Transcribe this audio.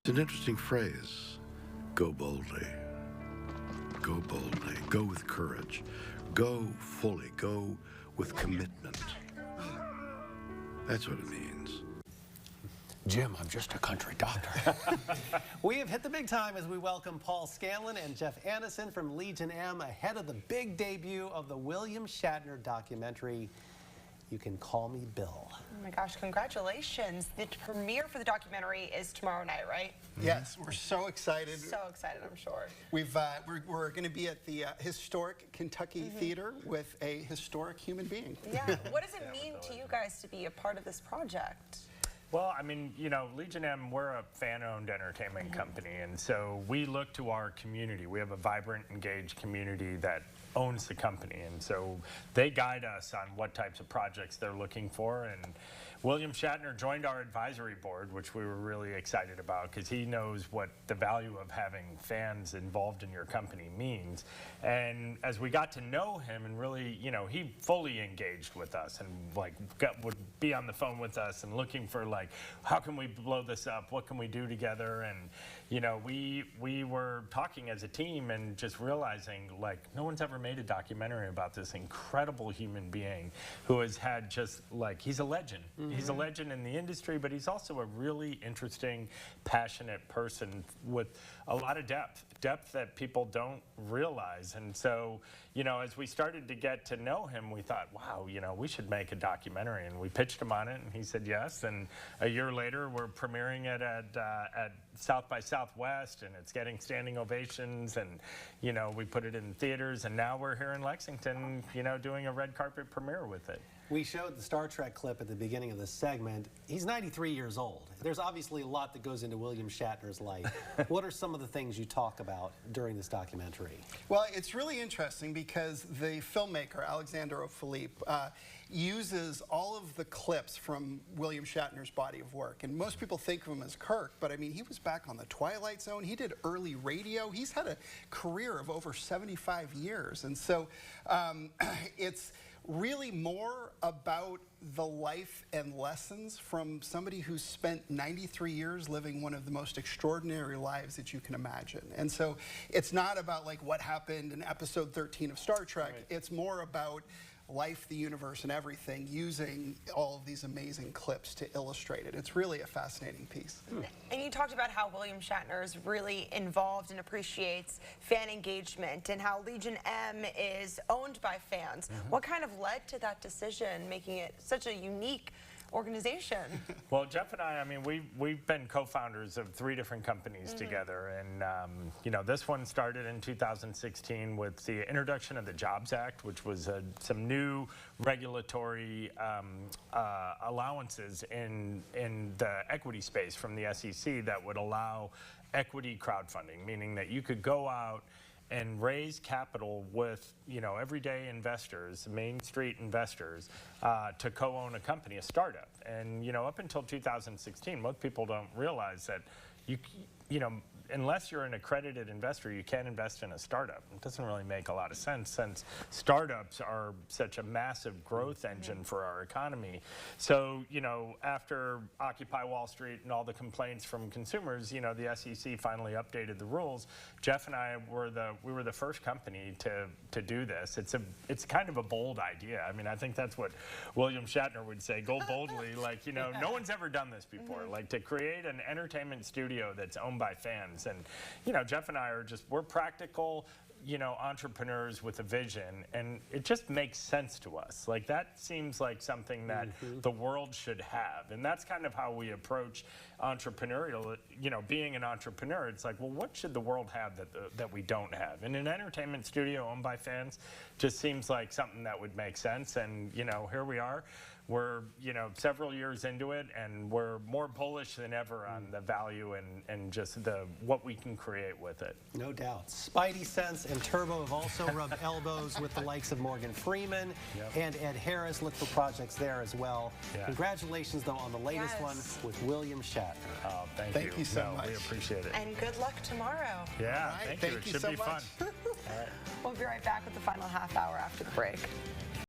It's an interesting phrase. Go boldly. Go boldly. Go with courage. Go fully. Go with commitment. That's what it means. Jim, I'm just a country doctor. We have hit the big time as we welcome Paul Scanlan and Jeff Annison from Legion M ahead of the big debut of the William Shatner documentary, You Can Call Me Bill. Oh my gosh, congratulations. The premiere for the documentary is tomorrow night, right? Yes, we're so excited. So excited, I'm sure. We're going to be at the historic Kentucky Theater with a historic human being. Yeah, what does it mean to you guys to be a part of this project? Well, I mean, you know, Legion M, we're a fan-owned entertainment company, and so we look to our community. We have a vibrant, engaged community that owns the company, and so they guide us on what types of projects they're looking for. And William Shatner joined our advisory board, which we were really excited about because he knows what the value of having fans involved in your company means. And as we got to know him and really, you know, he fully engaged with us and like would be on the phone with us and looking for like, how can we blow this up? What can we do together? And, you know, we were talking as a team and just realizing like no one's ever made a documentary about this incredible human being who has had just like, he's a legend. He's a legend in the industry, but he's also a really interesting, passionate person with a lot of depth that people don't realize. And so, you know, as we started to get to know him, we thought, wow, you know, we should make a documentary. And we pitched him on it, and he said yes. And a year later, we're premiering it at South by Southwest, and it's getting standing ovations. And, you know, we put it in theaters, and now we're here in Lexington, you know, doing a red carpet premiere with it. We showed the Star Trek clip at the beginning of this segment. He's 93 years old. There's obviously a lot that goes into William Shatner's life. What are some of the things you talk about during this documentary? Well, it's really interesting because the filmmaker, Alexander O'Philippe, uses all of the clips from William Shatner's body of work. And most people think of him as Kirk, but I mean, he was back on the Twilight Zone. He did early radio. He's had a career of over 75 years. And so it's really more about the life and lessons from somebody who's spent 93 years living one of the most extraordinary lives that you can imagine. And so it's not about like what happened in episode 13 of Star Trek. Right. It's more about life, the universe, and everything, using all of these amazing clips to illustrate it. It's really a fascinating piece. And you talked about how William Shatner is really involved and appreciates fan engagement and how Legion M is owned by fans. What kind of led to that decision, making it such a unique organization? Well, Jeff and I mean, we've been co-founders of 3 different companies together, and you know, this one started in 2016 with the introduction of the Jobs Act, which was some new regulatory allowances in the equity space from the SEC that would allow equity crowdfunding, meaning that you could go out and raise capital with, you know, everyday investors, Main Street investors, to co-own a company, a startup. And, you know, up until 2016, most people don't realize that you know, unless you're an accredited investor, you can't invest in a startup. It doesn't really make a lot of sense since startups are such a massive growth engine for our economy. So, you know, after Occupy Wall Street and all the complaints from consumers, you know, the SEC finally updated the rules. Jeff and I were the first company to do this. It's kind of a bold idea. I mean, I think that's what William Shatner would say, go boldly. Like, you know, no one's ever done this before. Like, to create an entertainment studio that's owned by fans. And, you know, Jeff and I are we're practical, you know, entrepreneurs with a vision, and it just makes sense to us. Like, that seems like something that the world should have. And that's kind of how we approach entrepreneurial, you know, being an entrepreneur. It's like, well, what should the world have that we don't have? And an entertainment studio owned by fans just seems like something that would make sense. And, you know, here we are. We're, you know, several years into it, and we're more bullish than ever on the value and just what we can create with it. No doubt. Spidey Sense and Turbo have also rubbed elbows with the likes of Morgan Freeman and Ed Harris. Look for projects there as well. Yeah. Congratulations, though, on the latest one with William Shatner. Oh, thank you so much. We appreciate it. And good luck tomorrow. Yeah, right, thank you. It should be fun. We'll be right back with the final half hour after the break.